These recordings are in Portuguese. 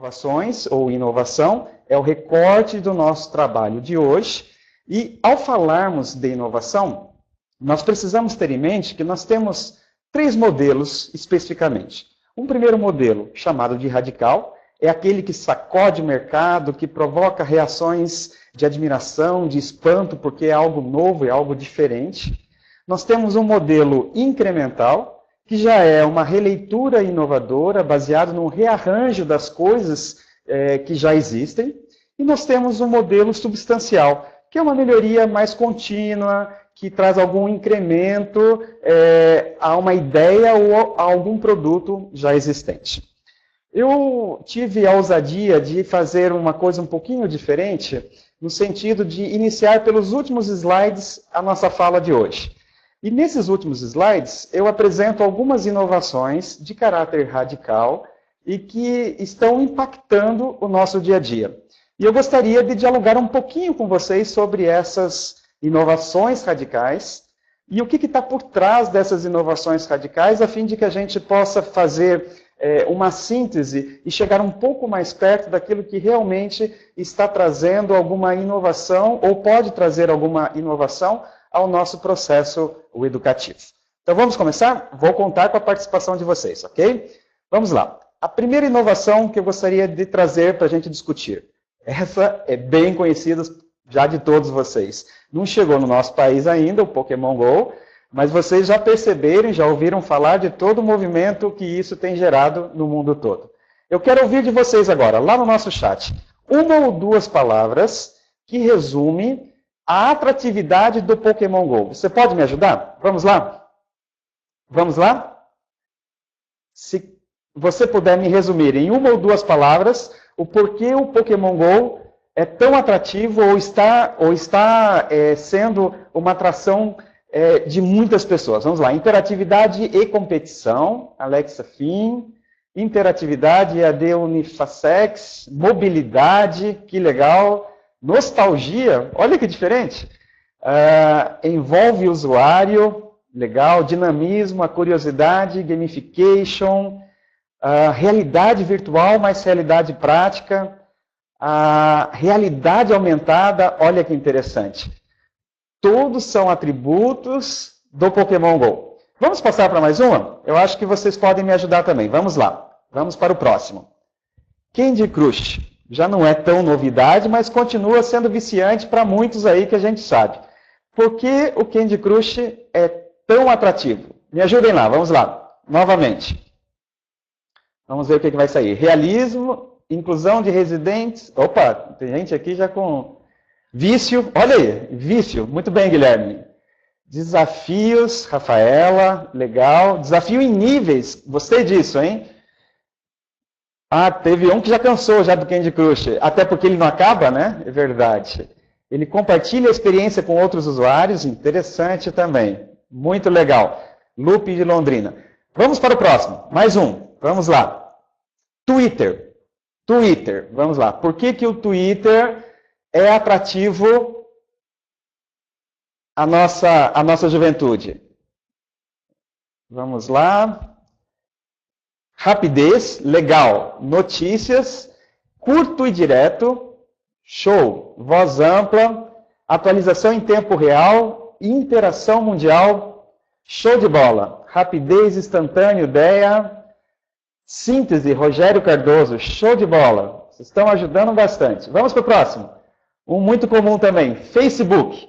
inovações ou inovação é o recorte do nosso trabalho de hoje. E ao falarmos de inovação, nós precisamos ter em mente que nós temos 3 modelos especificamente. Um primeiro modelo, chamado de radical, é aquele que sacode o mercado, que provoca reações de admiração, de espanto, porque é algo novo, é algo diferente. Nós temos um modelo incremental, que já é uma releitura inovadora, baseado num rearranjo das coisas que já existem. E nós temos um modelo substancial, que é uma melhoria mais contínua, que traz algum incremento a uma ideia ou a algum produto já existente. Eu tive a ousadia de fazer uma coisa um pouquinho diferente, no sentido de iniciar pelos últimos slides a nossa fala de hoje. E nesses últimos slides, eu apresento algumas inovações de caráter radical e que estão impactando o nosso dia a dia. E eu gostaria de dialogar um pouquinho com vocês sobre essas inovações radicais e o que está por trás dessas inovações radicais, a fim de que a gente possa fazer uma síntese e chegar um pouco mais perto daquilo que realmente está trazendo alguma inovação ou pode trazer alguma inovação ao nosso processo educativo. Então vamos começar? Vou contar com a participação de vocês, ok? Vamos lá. A primeira inovação que eu gostaria de trazer para a gente discutir. Essa é bem conhecida já de todos vocês. Não chegou no nosso país ainda, o Pokémon GO, mas vocês já perceberam, já ouviram falar de todo o movimento que isso tem gerado no mundo todo. Eu quero ouvir de vocês agora, lá no nosso chat, 1 ou 2 palavras que resumem a atratividade do Pokémon GO. Você pode me ajudar? Vamos lá? Vamos lá? Se você puder me resumir em 1 ou 2 palavras o porquê o Pokémon GO é tão atrativo ou está sendo uma atração de muitas pessoas. Vamos lá. Interatividade e competição, Alexa Finn. Interatividade, EAD Unifacex. Mobilidade, que legal. Nostalgia, olha que diferente. Envolve o usuário, legal. Dinamismo, a curiosidade, gamification. Realidade virtual, mais realidade prática. A realidade aumentada, olha que interessante. Todos são atributos do Pokémon GO. Vamos passar para mais uma? Eu acho que vocês podem me ajudar também. Vamos lá. Vamos para o próximo. Candy Crush. Já não é tão novidade, mas continua sendo viciante para muitos aí que a gente sabe. Por que o Candy Crush é tão atrativo? Me ajudem lá, vamos lá. Novamente. Vamos ver o que vai sair. Realismo, inclusão de residentes. Opa, tem gente aqui já com vício. Olha aí, vício. Muito bem, Guilherme. Desafios, Rafaela, legal. Desafio em níveis. Gostei disso, hein? Teve um que já cansou já do Candy Crush. Até porque ele não acaba, né? É verdade. Ele compartilha a experiência com outros usuários. Interessante também. Muito legal. Lupe de Londrina. Vamos para o próximo. Mais um. Vamos lá. Twitter. Vamos lá. Por que o Twitter é atrativo à nossa juventude? Vamos lá. Rapidez, legal. Notícias, curto e direto, show. Voz ampla, atualização em tempo real, interação mundial, show de bola. Rapidez, instantâneo, ideia, síntese, Rogério Cardoso, show de bola. Vocês estão ajudando bastante. Vamos para o próximo. Um muito comum também, Facebook.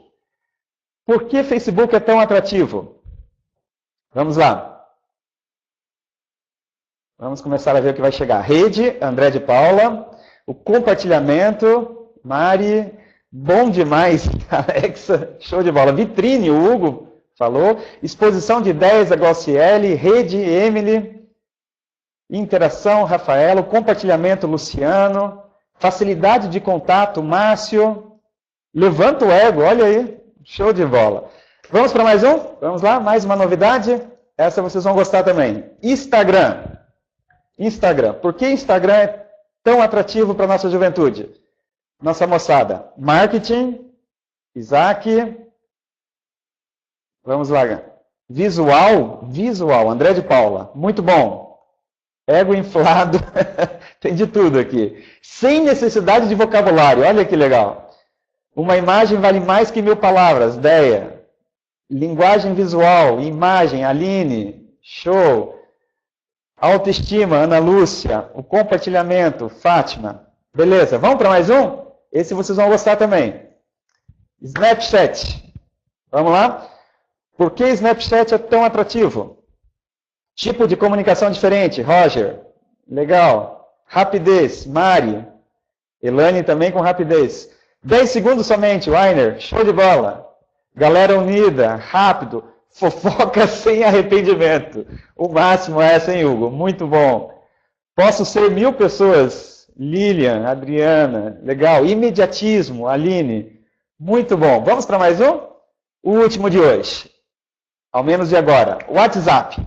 Por que Facebook é tão atrativo? Vamos lá. Vamos começar a ver o que vai chegar. Rede, André de Paula. O compartilhamento, Mari. Bom demais, Alexa. Show de bola. Vitrine, o Hugo falou. Exposição de ideias, HCL. Rede, Emily. Interação, Rafaela. Compartilhamento, Luciano. Facilidade de contato, Márcio. Levanta o ego, olha aí. Show de bola. Vamos para mais um? Vamos lá, mais uma novidade. Essa vocês vão gostar também. Instagram. Por que Instagram é tão atrativo para a nossa juventude? Nossa moçada. Marketing. Isaac. Vamos lá. Visual. André de Paula. Muito bom. Ego inflado. Tem de tudo aqui. Sem necessidade de vocabulário, olha que legal. Uma imagem vale mais que 1000 palavras, Deia. Linguagem visual, imagem, Aline, show. Autoestima, Ana Lúcia. O compartilhamento, Fátima. Beleza, vamos para mais um? Esse vocês vão gostar também. Snapchat. Vamos lá? Por que Snapchat é tão atrativo? Tipo de comunicação diferente, Roger. Legal. Rapidez, Mari. Elane também com rapidez. 10 segundos somente, Weiner. Show de bola. Galera unida, rápido. Fofoca sem arrependimento. O máximo é essa, hein, Hugo? Muito bom. Posso ser 1000 pessoas. Lilian, Adriana. Legal. Imediatismo, Aline. Muito bom. Vamos para mais um? O último de hoje. Ao menos de agora. WhatsApp.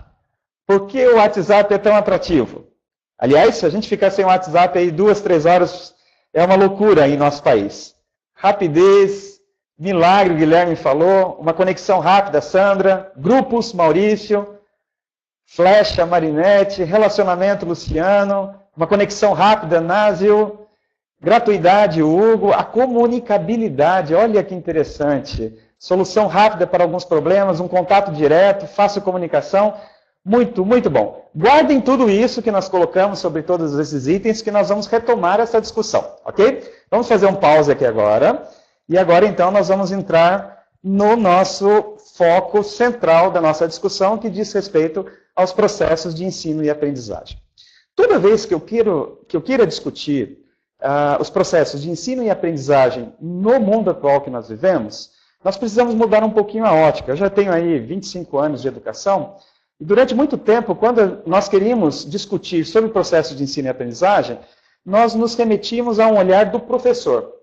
Por que o WhatsApp é tão atrativo? Aliás, se a gente ficar sem o WhatsApp aí 2, 3 horas, é uma loucura em nosso país. Rapidez, milagre, o Guilherme falou, uma conexão rápida, Sandra, grupos, Maurício, flecha, Marinete, relacionamento, Luciano, uma conexão rápida, Násio, gratuidade, Hugo, a comunicabilidade, olha que interessante, solução rápida para alguns problemas, um contato direto, fácil comunicação. Muito, muito bom. Guardem tudo isso que nós colocamos sobre todos esses itens que nós vamos retomar essa discussão, ok? Vamos fazer um pause aqui agora. E agora, então, nós vamos entrar no nosso foco central da nossa discussão, que diz respeito aos processos de ensino e aprendizagem. Toda vez que eu queira discutir os processos de ensino e aprendizagem no mundo atual que nós vivemos, nós precisamos mudar um pouquinho a ótica. Eu já tenho aí 25 anos de educação, e durante muito tempo, quando nós queríamos discutir sobre o processo de ensino e aprendizagem, nós nos remetíamos a um olhar do professor.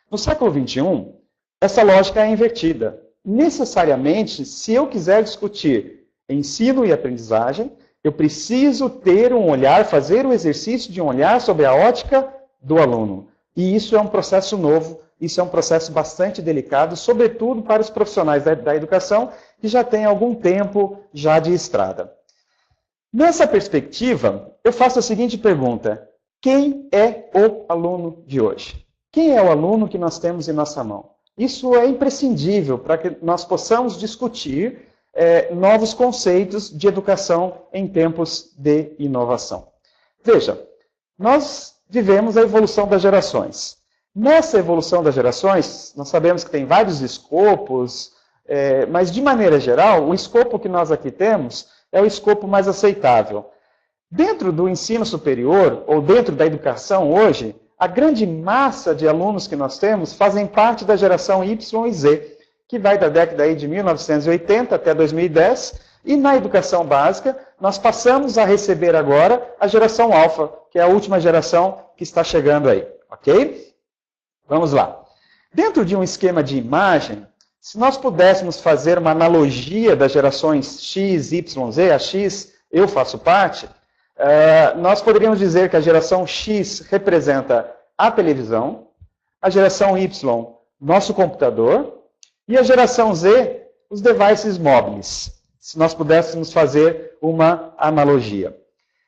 No século XXI, essa lógica é invertida. Necessariamente, se eu quiser discutir ensino e aprendizagem, eu preciso ter um olhar, fazer o exercício de um olhar sobre a ótica do aluno. E isso é um processo novo, isso é um processo bastante delicado, sobretudo para os profissionais da educação, que já têm algum tempo já de estrada. Nessa perspectiva, eu faço a seguinte pergunta: quem é o aluno de hoje? Quem é o aluno que nós temos em nossa mão? Isso é imprescindível para que nós possamos discutir novos conceitos de educação em tempos de inovação. Veja, nós vivemos a evolução das gerações. Nessa evolução das gerações, nós sabemos que tem vários escopos, mas de maneira geral, o escopo que nós aqui temos é o escopo mais aceitável. Dentro do ensino superior, ou dentro da educação hoje, a grande massa de alunos que nós temos fazem parte da geração Y e Z, que vai da década aí de 1980 até 2010, e na educação básica, nós passamos a receber agora a geração alfa, que é a última geração que está chegando aí, ok? Vamos lá. Dentro de um esquema de imagem, se nós pudéssemos fazer uma analogia das gerações X, Y, Z, a X eu faço parte, nós poderíamos dizer que a geração X representa a televisão, a geração Y, nosso computador, e a geração Z, os devices móveis, se nós pudéssemos fazer uma analogia.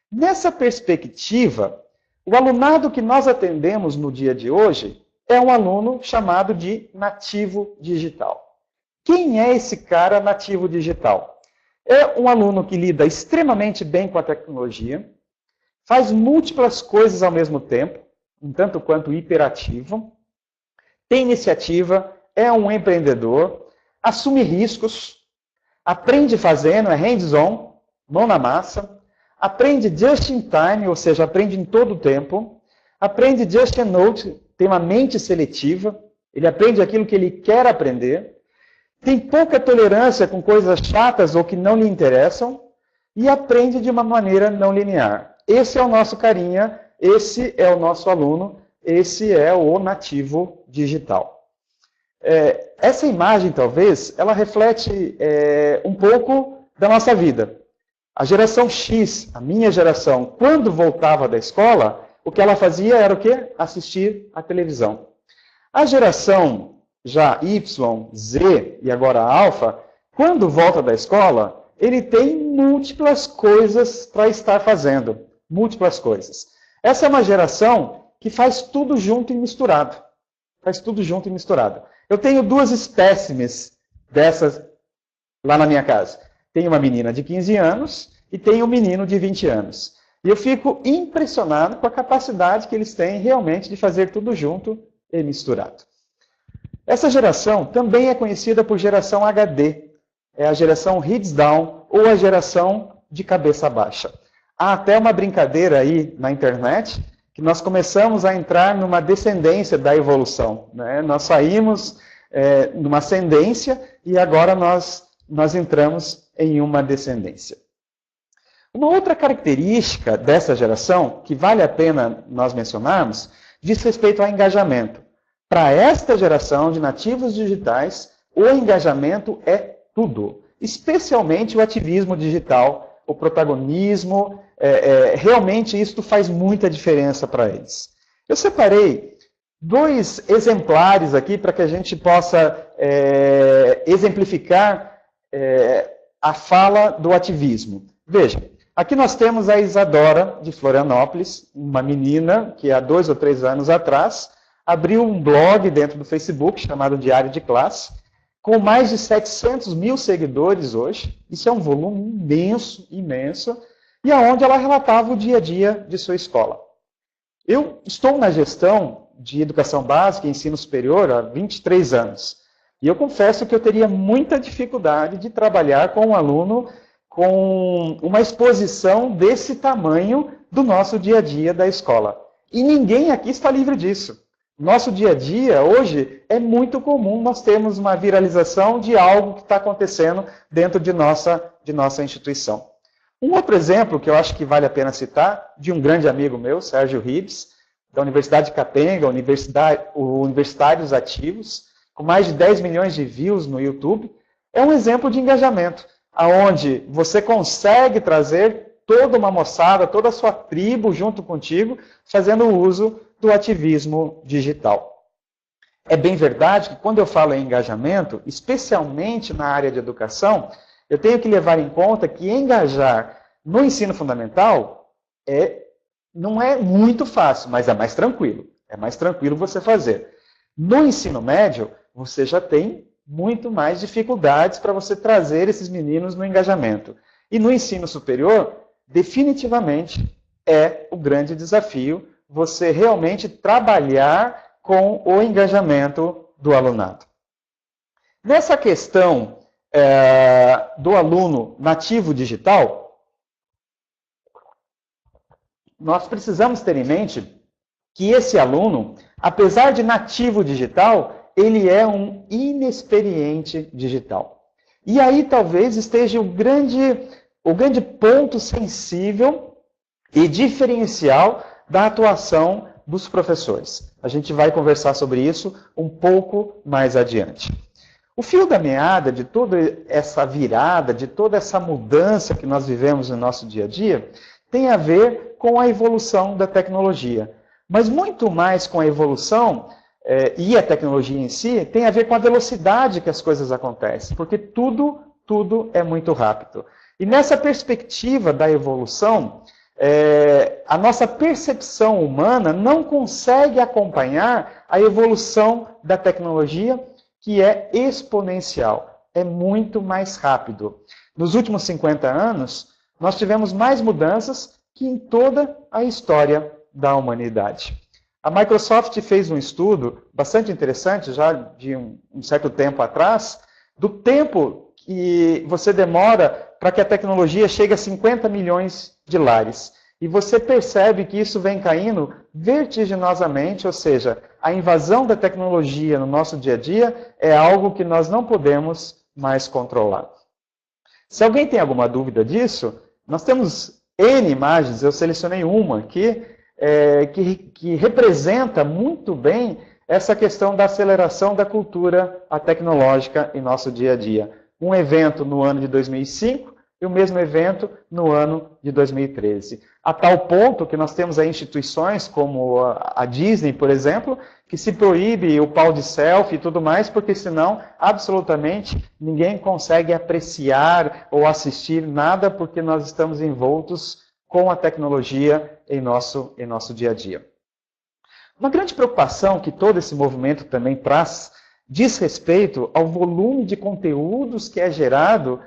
Nessa perspectiva, o alunado que nós atendemos no dia de hoje é um aluno chamado de nativo digital. Quem é esse cara nativo digital? É um aluno que lida extremamente bem com a tecnologia, faz múltiplas coisas ao mesmo tempo, um tanto quanto hiperativo, tem iniciativa, é um empreendedor, assume riscos, aprende fazendo, é hands-on, mão na massa, aprende just in time, ou seja, aprende em todo o tempo, aprende just and note, tem uma mente seletiva, ele aprende aquilo que ele quer aprender, tem pouca tolerância com coisas chatas ou que não lhe interessam, e aprende de uma maneira não linear. Esse é o nosso carinha, esse é o nosso aluno, esse é o nativo digital. Essa imagem, talvez, ela reflete um pouco da nossa vida. A geração X, a minha geração, quando voltava da escola, o que ela fazia era o quê? Assistir à televisão. A geração já Y, Z e agora Alfa, quando volta da escola, ele tem múltiplas coisas para estar fazendo. Múltiplas coisas. Essa é uma geração que faz tudo junto e misturado. Faz tudo junto e misturado. Eu tenho 2 espécimes dessas lá na minha casa. Tem uma menina de 15 anos e tem um menino de 20 anos. E eu fico impressionado com a capacidade que eles têm realmente de fazer tudo junto e misturado. Essa geração também é conhecida por geração HD. É a geração heads down ou a geração de cabeça baixa. Há até uma brincadeira aí na internet que nós começamos a entrar numa descendência da evolução, né? Nós saímos numa ascendência e agora nós entramos em uma descendência. Uma outra característica dessa geração, que vale a pena nós mencionarmos, diz respeito ao engajamento. Para esta geração de nativos digitais, o engajamento é tudo, especialmente o ativismo digital, o protagonismo, realmente isso faz muita diferença para eles. Eu separei 2 exemplares aqui para que a gente possa exemplificar a fala do ativismo. Veja, aqui nós temos a Isadora, de Florianópolis, uma menina que há 2 ou 3 anos atrás abriu um blog dentro do Facebook chamado Diário de Classe, com mais de 700 mil seguidores hoje. Isso é um volume imenso, imenso, e aonde ela relatava o dia a dia de sua escola. Eu estou na gestão de educação básica e ensino superior há 23 anos. E eu confesso que eu teria muita dificuldade de trabalhar com um aluno com uma exposição desse tamanho do nosso dia a dia da escola. E ninguém aqui está livre disso. Nosso dia a dia, hoje, é muito comum nós termos uma viralização de algo que está acontecendo dentro de nossa instituição. Um outro exemplo que eu acho que vale a pena citar, de um grande amigo meu, Sérgio Ribes, da Universidade de Capenga, Universitários Ativos, com mais de 10 milhões de views no YouTube, é um exemplo de engajamento, onde você consegue trazer toda uma moçada, toda a sua tribo junto contigo, fazendo uso do ativismo digital. É bem verdade que quando eu falo em engajamento, especialmente na área de educação, eu tenho que levar em conta que engajar no ensino fundamental não é muito fácil, mas é mais tranquilo. É mais tranquilo você fazer. No ensino médio, você já tem muito mais dificuldades para você trazer esses meninos no engajamento. E no ensino superior, definitivamente é o grande desafio você realmente trabalhar com o engajamento do alunado. Nessa questão do aluno nativo digital, nós precisamos ter em mente que esse aluno, apesar de nativo digital, ele é um inexperiente digital. E aí talvez esteja o grande ponto sensível e diferencial da atuação dos professores. A gente vai conversar sobre isso um pouco mais adiante. O fio da meada de toda essa virada, de toda essa mudança que nós vivemos no nosso dia a dia, tem a ver com a evolução da tecnologia. Mas muito mais com a evolução e a tecnologia em si, tem a ver com a velocidade que as coisas acontecem, porque tudo é muito rápido. E nessa perspectiva da evolução, a nossa percepção humana não consegue acompanhar a evolução da tecnologia, que é exponencial, é muito mais rápido. Nos últimos 50 anos, nós tivemos mais mudanças que em toda a história da humanidade. A Microsoft fez um estudo bastante interessante, já de um certo tempo atrás, do tempo que você demora para que a tecnologia chegue a 50 milhões de lares. E você percebe que isso vem caindo vertiginosamente, ou seja, a invasão da tecnologia no nosso dia a dia é algo que nós não podemos mais controlar. Se alguém tem alguma dúvida disso, nós temos N imagens, eu selecionei uma aqui, que representa muito bem essa questão da aceleração da cultura tecnológica em nosso dia a dia. Um evento no ano de 2005 e o mesmo evento no ano de 2013. A tal ponto que nós temos aí instituições como a Disney, por exemplo, que se proíbe o pau de selfie e tudo mais, porque senão absolutamente ninguém consegue apreciar ou assistir nada, porque nós estamos envoltos com a tecnologia em nosso dia a dia. Uma grande preocupação que todo esse movimento também traz diz respeito ao volume de conteúdos que é gerado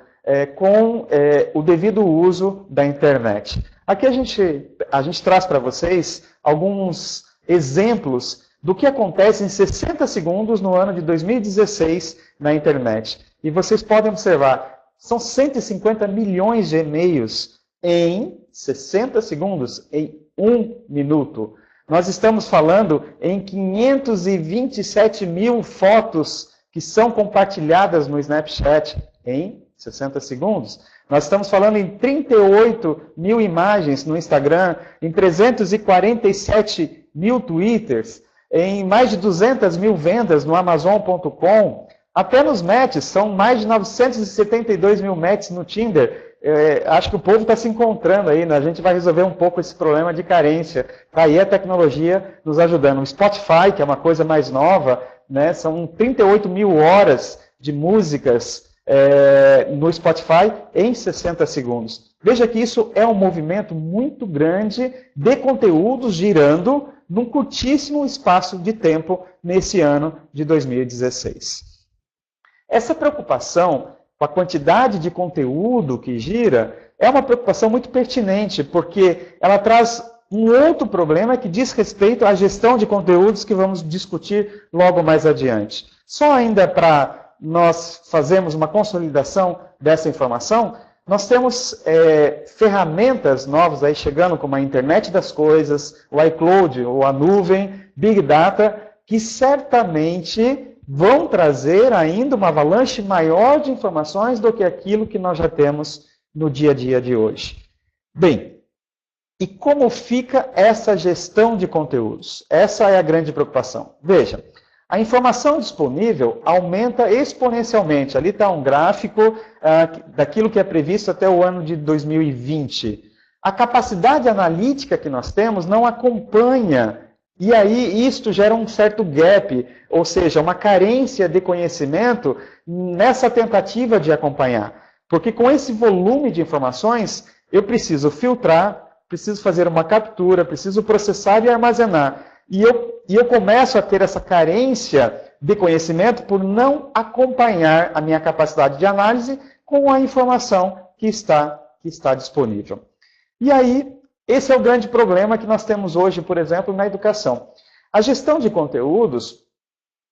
com o devido uso da internet. Aqui a gente traz para vocês alguns exemplos do que acontece em 60 segundos no ano de 2016 na internet. E vocês podem observar, são 150 milhões de e-mails em 60 segundos, em 1 minuto. Nós estamos falando em 527 mil fotos que são compartilhadas no Snapchat em 60 segundos. Nós estamos falando em 38 mil imagens no Instagram, em 347 mil Twitters, em mais de 200 mil vendas no Amazon.com. Até nos matches, são mais de 972 mil matches no Tinder. Acho que o povo está se encontrando aí, né? A gente vai resolver um pouco esse problema de carência. Tá aí a tecnologia nos ajudando. O Spotify, que é uma coisa mais nova, né? São 38 mil horas de músicas no Spotify em 60 segundos. Veja que isso é um movimento muito grande de conteúdos girando num curtíssimo espaço de tempo nesse ano de 2016. Essa preocupação com a quantidade de conteúdo que gira é uma preocupação muito pertinente, porque ela traz um outro problema que diz respeito à gestão de conteúdos que vamos discutir logo mais adiante. Só ainda para nós fazermos uma consolidação dessa informação, nós temos ferramentas novas aí chegando, como a internet das coisas, o iCloud, ou a nuvem, Big Data, que certamente vão trazer ainda uma avalanche maior de informações do que aquilo que nós já temos no dia a dia de hoje. Bem, e como fica essa gestão de conteúdos? Essa é a grande preocupação. Veja, a informação disponível aumenta exponencialmente. Ali está um gráfico daquilo que é previsto até o ano de 2020. A capacidade analítica que nós temos não acompanha. E aí isto gera um certo gap, ou seja, uma carência de conhecimento nessa tentativa de acompanhar. Porque com esse volume de informações, eu preciso filtrar, preciso fazer uma captura, preciso processar e armazenar. E eu começo a ter essa carência de conhecimento por não acompanhar a minha capacidade de análise com a informação que está disponível. E aí, esse é o grande problema que nós temos hoje, por exemplo, na educação. A gestão de conteúdos,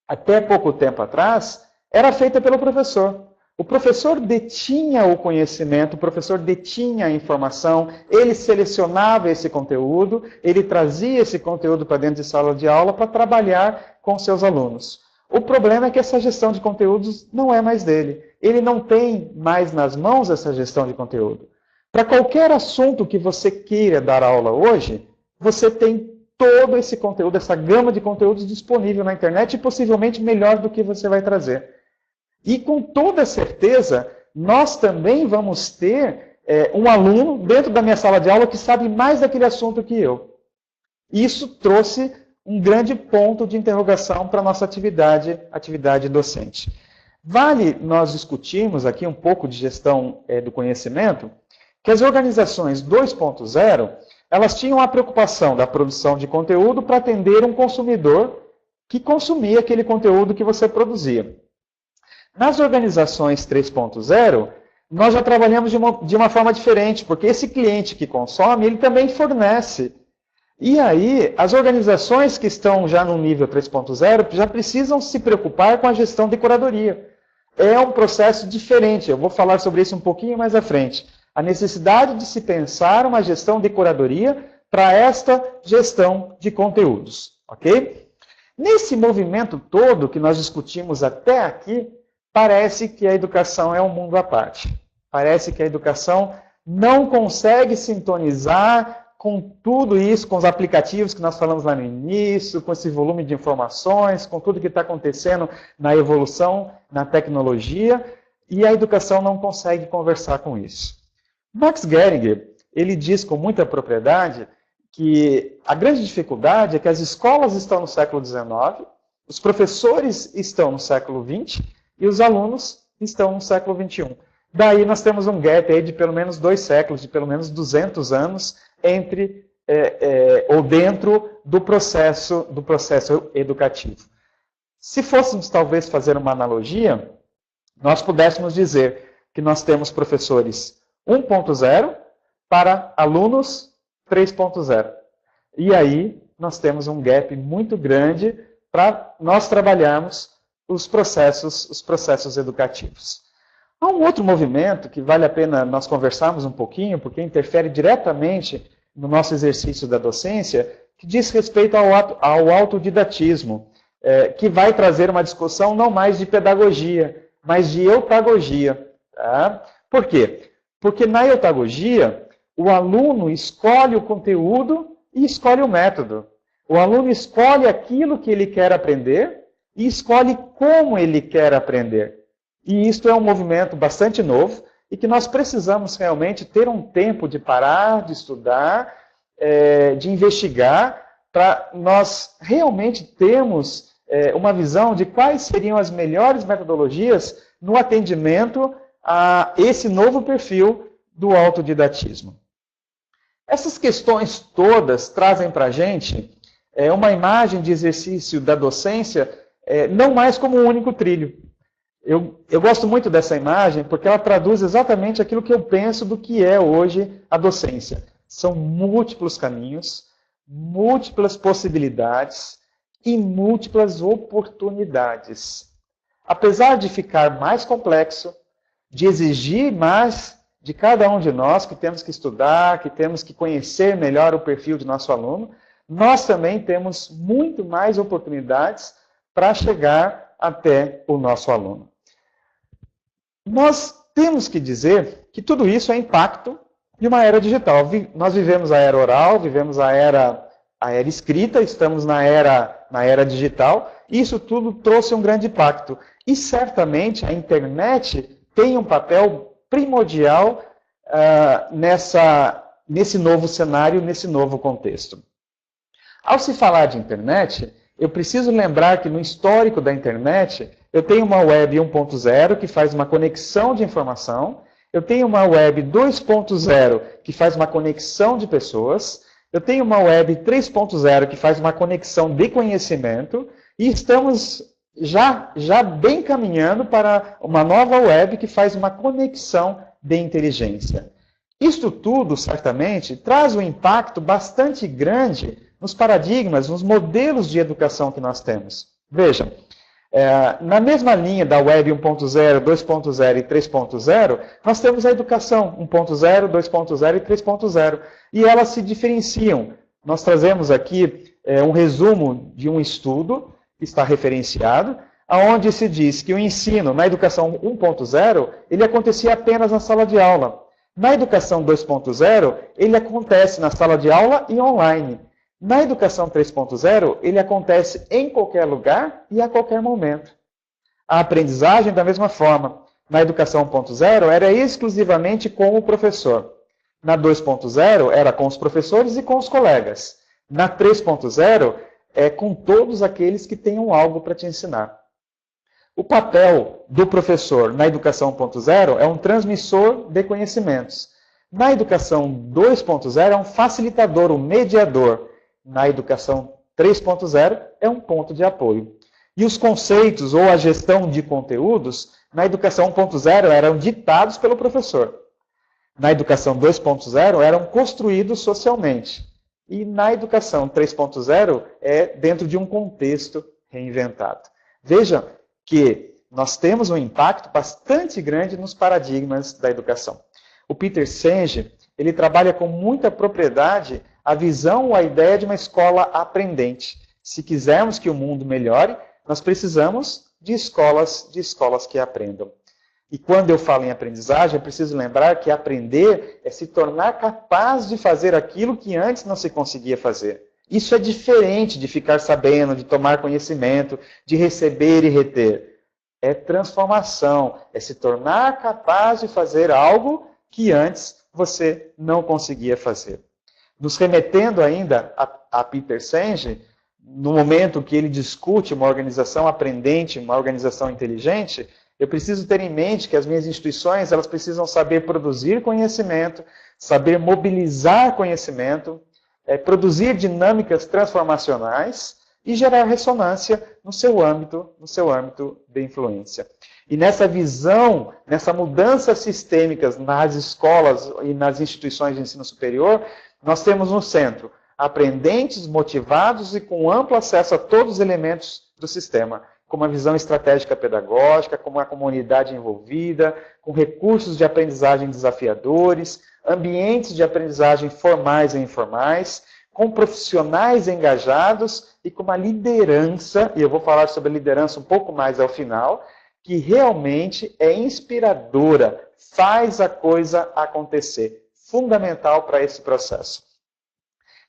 até pouco tempo atrás, era feita pelo professor. O professor detinha o conhecimento, o professor detinha a informação, ele selecionava esse conteúdo, ele trazia esse conteúdo para dentro de sala de aula para trabalhar com seus alunos. O problema é que essa gestão de conteúdos não é mais dele. Ele não tem mais nas mãos essa gestão de conteúdo. Para qualquer assunto que você queira dar aula hoje, você tem todo esse conteúdo, essa gama de conteúdos disponível na internet e possivelmente melhor do que você vai trazer. E com toda certeza, nós também vamos ter um aluno dentro da minha sala de aula que sabe mais daquele assunto que eu. Isso trouxe um grande ponto de interrogação para a nossa atividade docente. Vale nós discutirmos aqui um pouco de gestão do conhecimento, que as organizações 2.0, elas tinham a preocupação da produção de conteúdo para atender um consumidor que consumia aquele conteúdo que você produzia. Nas organizações 3.0, nós já trabalhamos de uma forma diferente, porque esse cliente que consome, ele também fornece. E aí, as organizações que estão já no nível 3.0 já precisam se preocupar com a gestão de curadoria. É um processo diferente, eu vou falar sobre isso um pouquinho mais à frente. A necessidade de se pensar uma gestão de curadoria para esta gestão de conteúdos, ok? Nesse movimento todo que nós discutimos até aqui, parece que a educação é um mundo à parte. Parece que a educação não consegue sintonizar com tudo isso, com os aplicativos que nós falamos lá no início, com esse volume de informações, com tudo que está acontecendo na evolução, na tecnologia, e a educação não consegue conversar com isso. Max Geringer, ele diz com muita propriedade que a grande dificuldade é que as escolas estão no século XIX, os professores estão no século XX e os alunos estão no século XXI. Daí nós temos um gap aí de pelo menos 2 séculos, de pelo menos 200 anos, entre ou dentro do processo educativo. Se fôssemos talvez fazer uma analogia, nós pudéssemos dizer que nós temos professores 1.0 para alunos 3.0. E aí nós temos um gap muito grande para nós trabalharmos os processos educativos. Há um outro movimento que vale a pena nós conversarmos um pouquinho, porque interfere diretamente no nosso exercício da docência, que diz respeito ao autodidatismo, que vai trazer uma discussão não mais de pedagogia, mas de eutagogia. Tá? Por quê? Porque na eutagogia, o aluno escolhe o conteúdo e escolhe o método. O aluno escolhe aquilo que ele quer aprender e escolhe como ele quer aprender. E isto é um movimento bastante novo e que nós precisamos realmente ter um tempo de parar, de estudar, de investigar, para nós realmente termos uma visão de quais seriam as melhores metodologias no atendimento a esse novo perfil do autodidatismo. Essas questões todas trazem para a gente uma imagem de exercício da docência não mais como um único trilho. Eu gosto muito dessa imagem porque ela traduz exatamente aquilo que eu penso do que é hoje a docência. São múltiplos caminhos, múltiplas possibilidades e múltiplas oportunidades. Apesar de ficar mais complexo, de exigir mais de cada um de nós, que temos que estudar, que temos que conhecer melhor o perfil de nosso aluno, nós também temos muito mais oportunidades para chegar até o nosso aluno. Nós temos que dizer que tudo isso é impacto de uma era digital. Nós vivemos a era oral, vivemos a era escrita, estamos na era digital, e isso tudo trouxe um grande impacto. E certamente a internet tem um papel primordial nesse novo cenário, nesse novo contexto. Ao se falar de internet, eu preciso lembrar que no histórico da internet, eu tenho uma web 1.0 que faz uma conexão de informação, eu tenho uma web 2.0 que faz uma conexão de pessoas, eu tenho uma web 3.0 que faz uma conexão de conhecimento, e estamos já bem caminhando para uma nova web que faz uma conexão de inteligência. Isto tudo, certamente, traz um impacto bastante grande nos paradigmas, nos modelos de educação que nós temos. Vejam, na mesma linha da web 1.0, 2.0 e 3.0, nós temos a educação 1.0, 2.0 e 3.0. E elas se diferenciam. Nós trazemos aqui um resumo de um estudo que está referenciado, onde se diz que o ensino na educação 1.0, ele acontecia apenas na sala de aula. Na educação 2.0, ele acontece na sala de aula e online. Na educação 3.0, ele acontece em qualquer lugar e a qualquer momento. A aprendizagem, da mesma forma. Na educação 1.0, era exclusivamente com o professor. Na 2.0, era com os professores e com os colegas. Na 3.0, é com todos aqueles que tenham algo para te ensinar. O papel do professor na educação 1.0 é um transmissor de conhecimentos. Na educação 2.0, é um facilitador, um mediador. Na educação 3.0, é um ponto de apoio. E os conceitos ou a gestão de conteúdos, na educação 1.0, eram ditados pelo professor. Na educação 2.0, eram construídos socialmente. E na educação 3.0, é dentro de um contexto reinventado. Veja que nós temos um impacto bastante grande nos paradigmas da educação. O Peter Senge, ele trabalha com muita propriedade a visão ou a ideia de uma escola aprendente. Se quisermos que o mundo melhore, nós precisamos de escolas que aprendam. E quando eu falo em aprendizagem, eu preciso lembrar que aprender é se tornar capaz de fazer aquilo que antes não se conseguia fazer. Isso é diferente de ficar sabendo, de tomar conhecimento, de receber e reter. É transformação, é se tornar capaz de fazer algo que antes você não conseguia fazer. Nos remetendo ainda a Peter Senge, no momento que ele discute uma organização aprendente, uma organização inteligente, Eu preciso ter em mente que as minhas instituições elas precisam saber produzir conhecimento, saber mobilizar conhecimento, produzir dinâmicas transformacionais e gerar ressonância no seu âmbito de influência. E nessa visão, nessa mudança sistêmicas nas escolas e nas instituições de ensino superior, nós temos no centro aprendentes motivados e com amplo acesso a todos os elementos do sistema, com uma visão estratégica pedagógica, com uma comunidade envolvida, com recursos de aprendizagem desafiadores, ambientes de aprendizagem formais e informais, com profissionais engajados e com uma liderança, e eu vou falar sobre a liderança um pouco mais ao final, que realmente é inspiradora, faz a coisa acontecer. Fundamental para esse processo.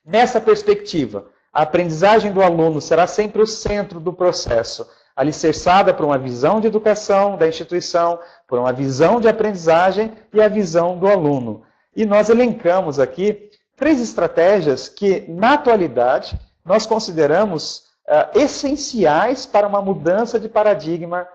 Nessa perspectiva, a aprendizagem do aluno será sempre o centro do processo, alicerçada por uma visão de educação da instituição, por uma visão de aprendizagem e a visão do aluno. E nós elencamos aqui 3 estratégias que, na atualidade, nós consideramos essenciais para uma mudança de paradigma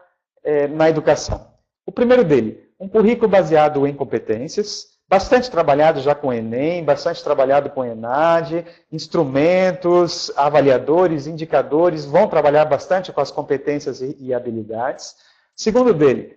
na educação. O primeiro dele, um currículo baseado em competências, bastante trabalhado já com o Enem, bastante trabalhado com o ENAD, instrumentos, avaliadores, indicadores, vão trabalhar bastante com as competências e habilidades. Segundo dele,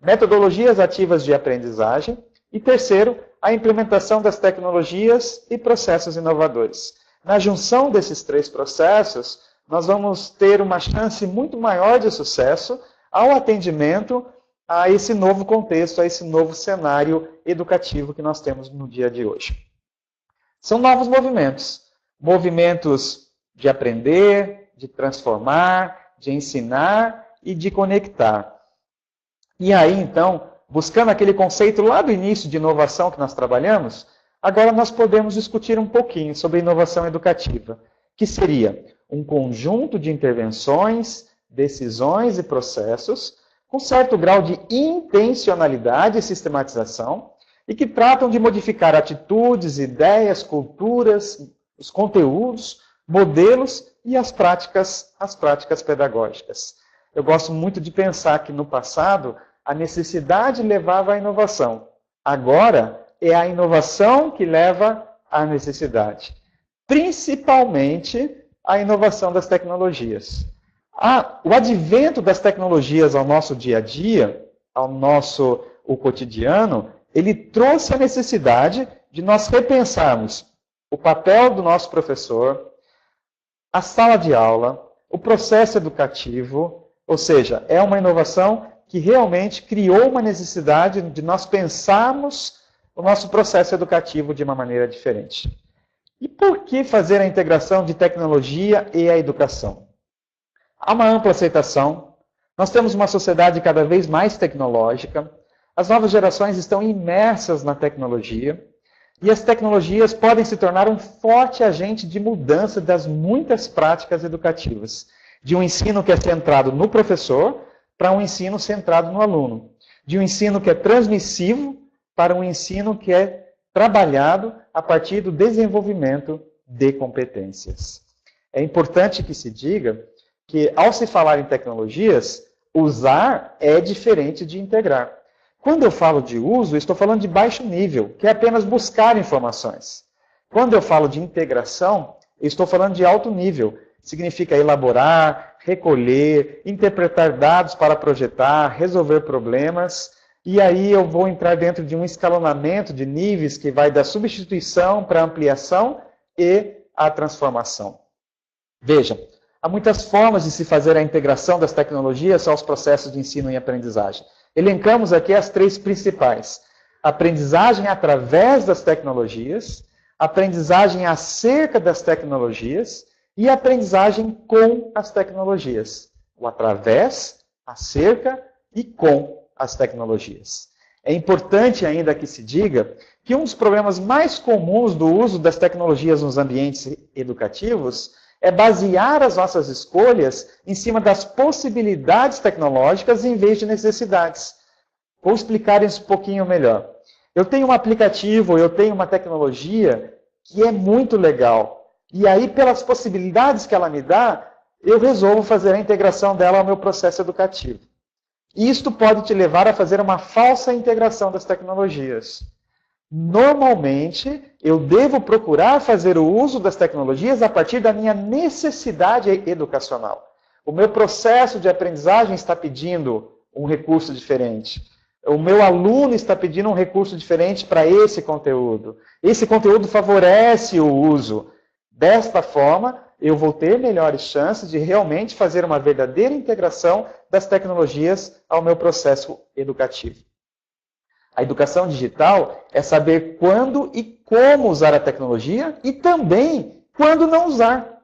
metodologias ativas de aprendizagem. E terceiro, a implementação das tecnologias e processos inovadores. Na junção desses 3 processos, nós vamos ter uma chance muito maior de sucesso ao atendimento a esse novo contexto, a esse novo cenário educativo que nós temos no dia de hoje. São novos movimentos. Movimentos de aprender, de transformar, de ensinar e de conectar. E aí, então, buscando aquele conceito lá do início de inovação que nós trabalhamos, agora nós podemos discutir um pouquinho sobre inovação educativa, que seria um conjunto de intervenções, decisões e processos com certo grau de intencionalidade e sistematização e que tratam de modificar atitudes, ideias, culturas, os conteúdos, modelos e as práticas pedagógicas. Eu gosto muito de pensar que no passado a necessidade levava à inovação. Agora é a inovação que leva à necessidade. Principalmente a inovação das tecnologias. O advento das tecnologias ao nosso dia a dia, o cotidiano, ele trouxe a necessidade de nós repensarmos o papel do nosso professor, a sala de aula, o processo educativo, ou seja, é uma inovação que realmente criou uma necessidade de nós pensarmos o nosso processo educativo de uma maneira diferente. E por que fazer a integração de tecnologia e a educação? Há uma ampla aceitação, nós temos uma sociedade cada vez mais tecnológica, as novas gerações estão imersas na tecnologia, e as tecnologias podem se tornar um forte agente de mudança das muitas práticas educativas, de um ensino que é centrado no professor para um ensino centrado no aluno, de um ensino que é transmissivo para um ensino que é trabalhado a partir do desenvolvimento de competências. É importante que se diga que, ao se falar em tecnologias, usar é diferente de integrar. Quando eu falo de uso, eu estou falando de baixo nível, que é apenas buscar informações. Quando eu falo de integração, eu estou falando de alto nível. Significa elaborar, recolher, interpretar dados para projetar, resolver problemas. E aí eu vou entrar dentro de um escalonamento de níveis que vai da substituição para a ampliação e a transformação. Veja, há muitas formas de se fazer a integração das tecnologias aos processos de ensino e aprendizagem. Elencamos aqui as 3 principais. Aprendizagem através das tecnologias, aprendizagem acerca das tecnologias e aprendizagem com as tecnologias. O através, acerca e com as tecnologias. É importante ainda que se diga que um dos problemas mais comuns do uso das tecnologias nos ambientes educativos é basear as nossas escolhas em cima das possibilidades tecnológicas em vez de necessidades. Vou explicar isso um pouquinho melhor. Eu tenho um aplicativo, eu tenho uma tecnologia que é muito legal. E aí, pelas possibilidades que ela me dá, eu resolvo fazer a integração dela ao meu processo educativo. E isto pode te levar a fazer uma falsa integração das tecnologias. Normalmente, eu devo procurar fazer o uso das tecnologias a partir da minha necessidade educacional. O meu processo de aprendizagem está pedindo um recurso diferente. O meu aluno está pedindo um recurso diferente para esse conteúdo. Esse conteúdo favorece o uso. Desta forma, eu vou ter melhores chances de realmente fazer uma verdadeira integração das tecnologias ao meu processo educativo. A educação digital é saber quando e como usar a tecnologia e também quando não usar.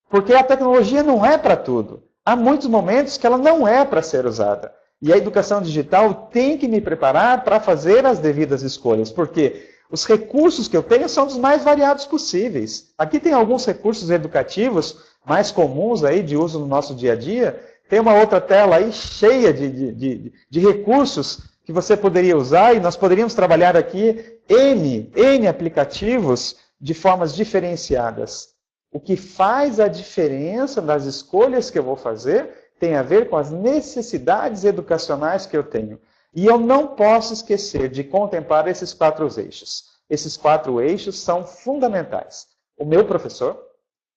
Porque a tecnologia não é para tudo. Há muitos momentos que ela não é para ser usada. E a educação digital tem que me preparar para fazer as devidas escolhas. Porque os recursos que eu tenho são dos mais variados possíveis. Aqui tem alguns recursos educativos mais comuns aí de uso no nosso dia a dia. Tem uma outra tela aí cheia de recursos que você poderia usar, e nós poderíamos trabalhar aqui N aplicativos de formas diferenciadas. O que faz a diferença das escolhas que eu vou fazer tem a ver com as necessidades educacionais que eu tenho. E eu não posso esquecer de contemplar esses 4 eixos. Esses 4 eixos são fundamentais. O meu professor,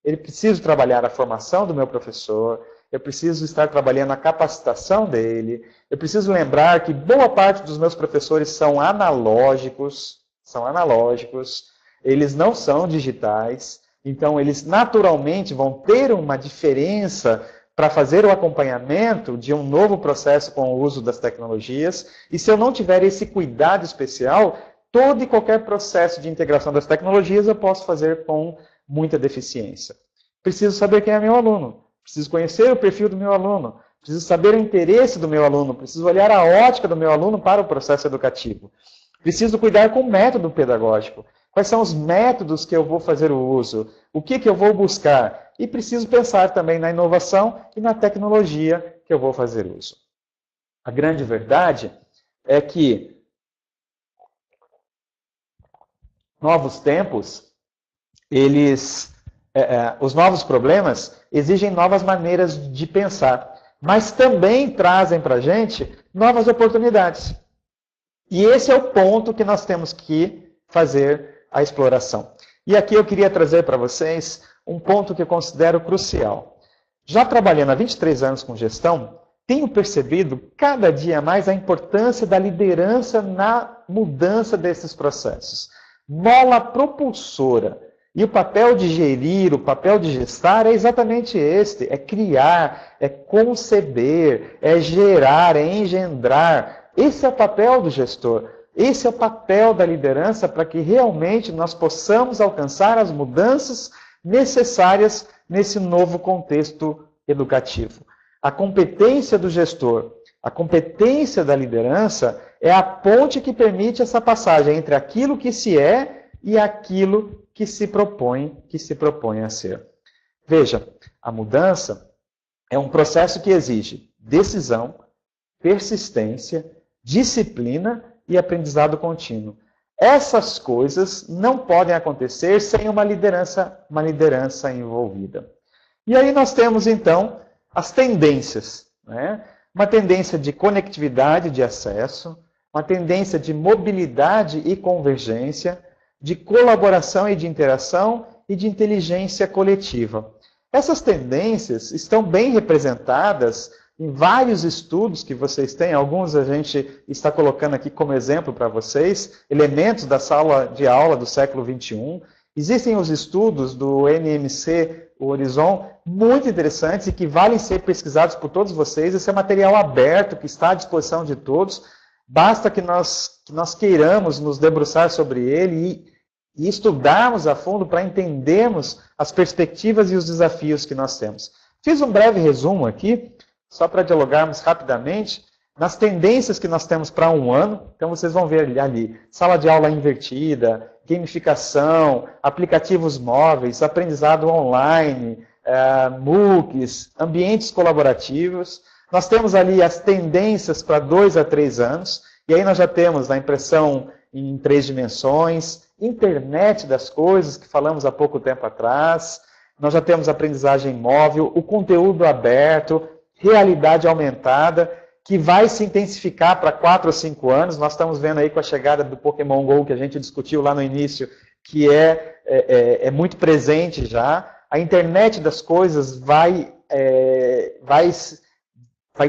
ele precisa trabalhar a formação do meu professor, eu preciso estar trabalhando a capacitação dele, eu preciso lembrar que boa parte dos meus professores são analógicos, eles não são digitais, então eles naturalmente vão ter uma diferença para fazer o acompanhamento de um novo processo com o uso das tecnologias, e se eu não tiver esse cuidado especial, todo e qualquer processo de integração das tecnologias eu posso fazer com muita deficiência. Preciso saber quem é meu aluno, preciso conhecer o perfil do meu aluno, preciso saber o interesse do meu aluno, preciso olhar a ótica do meu aluno para o processo educativo. Preciso cuidar com o método pedagógico. Quais são os métodos que eu vou fazer o uso? O que eu vou buscar? E preciso pensar também na inovação e na tecnologia que eu vou fazer uso. A grande verdade é que novos tempos, os novos problemas exigem novas maneiras de pensar, mas também trazem para a gente novas oportunidades. E esse é o ponto que nós temos que fazer a exploração. E aqui eu queria trazer para vocês um ponto que eu considero crucial. Já trabalhando há 23 anos com gestão, tenho percebido cada dia mais a importância da liderança na mudança desses processos. Mola propulsora. E o papel de gerir, o papel de gestar é exatamente este: é criar, é conceber, é gerar, é engendrar. Esse é o papel do gestor. Esse é o papel da liderança para que realmente nós possamos alcançar as mudanças necessárias nesse novo contexto educativo. A competência do gestor, a competência da liderança é a ponte que permite essa passagem entre aquilo que se é e aquilo que se propõe a ser. Veja, a mudança é um processo que exige decisão, persistência, disciplina e aprendizado contínuo. Essas coisas não podem acontecer sem uma liderança envolvida. E aí nós temos, então, as tendências, né? Uma tendência de conectividade de acesso, uma tendência de mobilidade e convergência, de colaboração e de interação e de inteligência coletiva. Essas tendências estão bem representadas em vários estudos que vocês têm. Alguns a gente está colocando aqui como exemplo para vocês, elementos da sala de aula do século XXI. Existem os estudos do NMC, o Horizon, muito interessantes e que valem ser pesquisados por todos vocês. Esse é material aberto que está à disposição de todos. Basta que nós queiramos nos debruçar sobre ele e estudarmos a fundo para entendermos as perspectivas e os desafios que nós temos. Fiz um breve resumo aqui, só para dialogarmos rapidamente, nas tendências que nós temos para um ano. Então vocês vão ver ali, sala de aula invertida, gamificação, aplicativos móveis, aprendizado online, MOOCs, ambientes colaborativos. Nós temos ali as tendências para 2 a 3 anos, e aí nós já temos a impressão em 3 dimensões, internet das coisas, que falamos há pouco tempo atrás, nós já temos aprendizagem móvel, o conteúdo aberto, realidade aumentada, que vai se intensificar para 4 ou 5 anos. Nós estamos vendo aí com a chegada do Pokémon GO, que a gente discutiu lá no início, que é muito presente já. A internet das coisas vai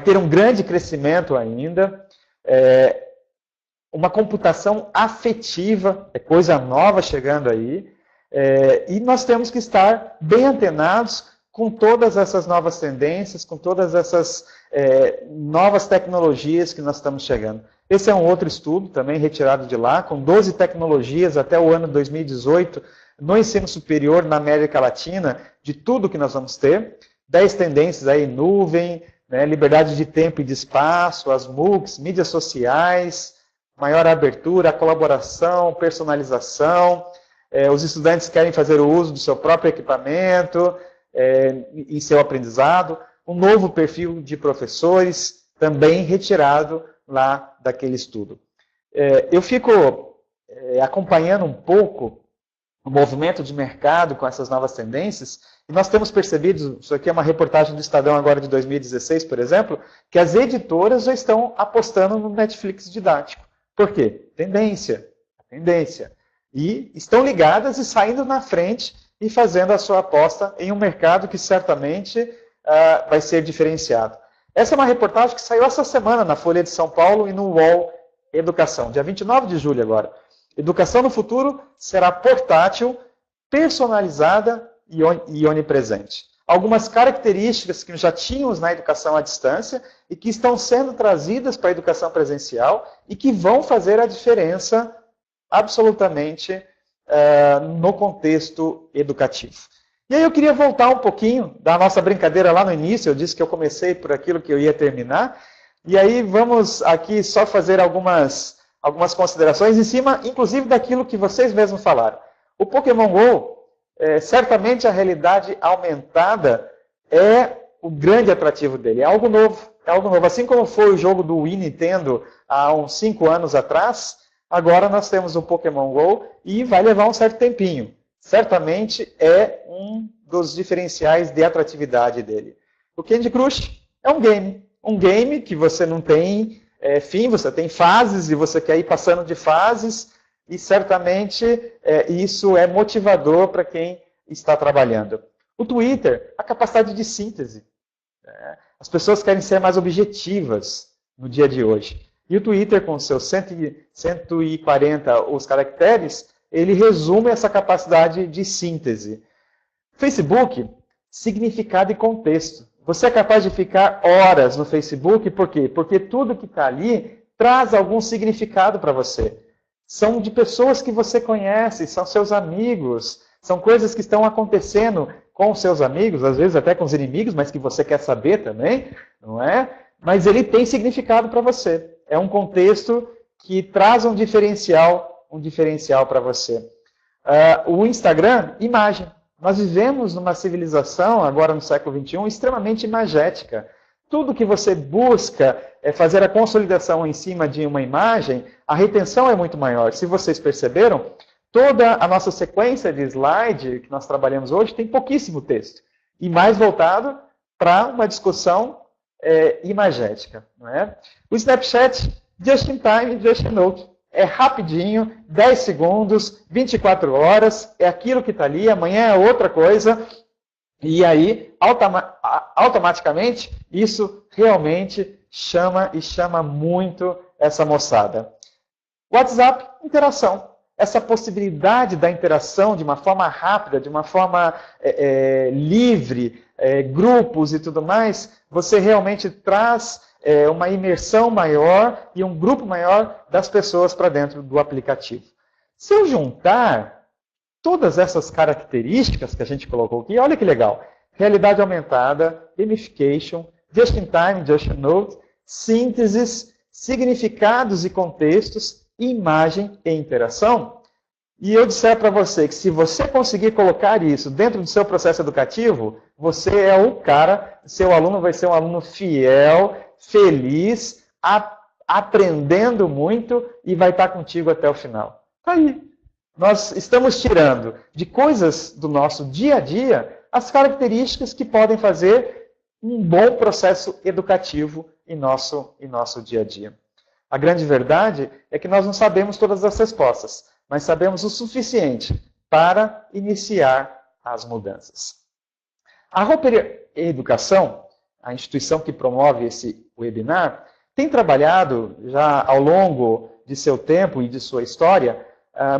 ter um grande crescimento ainda. Uma computação afetiva, é coisa nova chegando aí. E nós temos que estar bem antenados com todas essas novas tendências, com todas essas novas tecnologias que nós estamos chegando. Esse é um outro estudo, também retirado de lá, com 12 tecnologias até o ano 2018, no ensino superior na América Latina, de tudo que nós vamos ter. 10 tendências aí, nuvem, né, liberdade de tempo e de espaço, as MOOCs, mídias sociais, maior abertura, colaboração, personalização. Os estudantes querem fazer o uso do seu próprio equipamento em seu aprendizado. Um novo perfil de professores, também retirado lá daquele estudo. Eu fico acompanhando um pouco o movimento de mercado com essas novas tendências, e nós temos percebido, isso aqui é uma reportagem do Estadão agora de 2016, por exemplo, que as editoras já estão apostando no Netflix didático. Por quê? Tendência. E estão ligadas e saindo na frente e fazendo a sua aposta em um mercado que certamente vai ser diferenciado. Essa é uma reportagem que saiu essa semana na Folha de São Paulo e no UOL Educação, dia 29 de julho agora. Educação no futuro será portátil, personalizada e onipresente. Algumas características que já tínhamos na educação à distância e que estão sendo trazidas para a educação presencial e que vão fazer a diferença absolutamente no contexto educativo. E aí eu queria voltar um pouquinho da nossa brincadeira lá no início. Eu disse que eu comecei por aquilo que eu ia terminar. E aí vamos aqui só fazer algumas considerações em cima, inclusive, daquilo que vocês mesmos falaram. O Pokémon GO, certamente a realidade aumentada é o grande atrativo dele. É algo novo. Assim como foi o jogo do Wii Nintendo há uns 5 anos atrás, agora nós temos o Pokémon GO e vai levar um certo tempinho. Certamente é um dos diferenciais de atratividade dele. O Candy Crush é um game que você não tem fim, você tem fases e você quer ir passando de fases, e certamente isso é motivador para quem está trabalhando. O Twitter, a capacidade de síntese. As pessoas querem ser mais objetivas no dia de hoje. E o Twitter, com seus 140 os caracteres, ele resume essa capacidade de síntese. Facebook, significado e contexto. Você é capaz de ficar horas no Facebook, por quê? Porque tudo que está ali traz algum significado para você. São de pessoas que você conhece, são seus amigos, são coisas que estão acontecendo com os seus amigos, às vezes até com os inimigos, mas que você quer saber também, não é? Mas ele tem significado para você. É um contexto que traz um diferencial para você. O Instagram, imagem. Nós vivemos numa civilização, agora no século XXI, extremamente imagética. Tudo que você busca é fazer a consolidação em cima de uma imagem, a retenção é muito maior. Se vocês perceberam, toda a nossa sequência de slide que nós trabalhamos hoje tem pouquíssimo texto. E mais voltado para uma discussão imagética. Não é? O Snapchat, just in time, just a note. É rapidinho, 10 segundos, 24 horas, é aquilo que está ali, amanhã é outra coisa. E aí, automaticamente, isso realmente chama muito essa moçada. WhatsApp, interação. Essa possibilidade da interação de uma forma rápida, de uma forma livre, grupos e tudo mais, você realmente traz uma imersão maior e um grupo maior das pessoas para dentro do aplicativo. Se eu juntar todas essas características que a gente colocou aqui, olha que legal. Realidade aumentada, gamification, just in time, just a note, sínteses, significados e contextos, imagem e interação. E eu disser para você que se você conseguir colocar isso dentro do seu processo educativo, você é o cara, seu aluno vai ser um aluno fiel, feliz, aprendendo muito e vai estar contigo até o final. Está aí. Nós estamos tirando de coisas do nosso dia a dia as características que podem fazer um bom processo educativo em nosso dia a dia. A grande verdade é que nós não sabemos todas as respostas, mas sabemos o suficiente para iniciar as mudanças. A Roper Educação, a instituição que promove esse webinar, tem trabalhado já ao longo de seu tempo e de sua história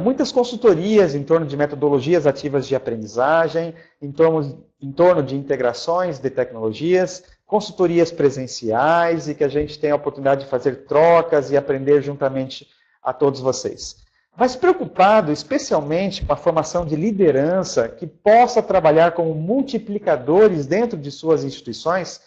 muitas consultorias em torno de metodologias ativas de aprendizagem, em torno de integrações de tecnologias, consultorias presenciais e que a gente tem a oportunidade de fazer trocas e aprender juntamente a todos vocês. Mas preocupado especialmente com a formação de liderança que possa trabalhar como multiplicadores dentro de suas instituições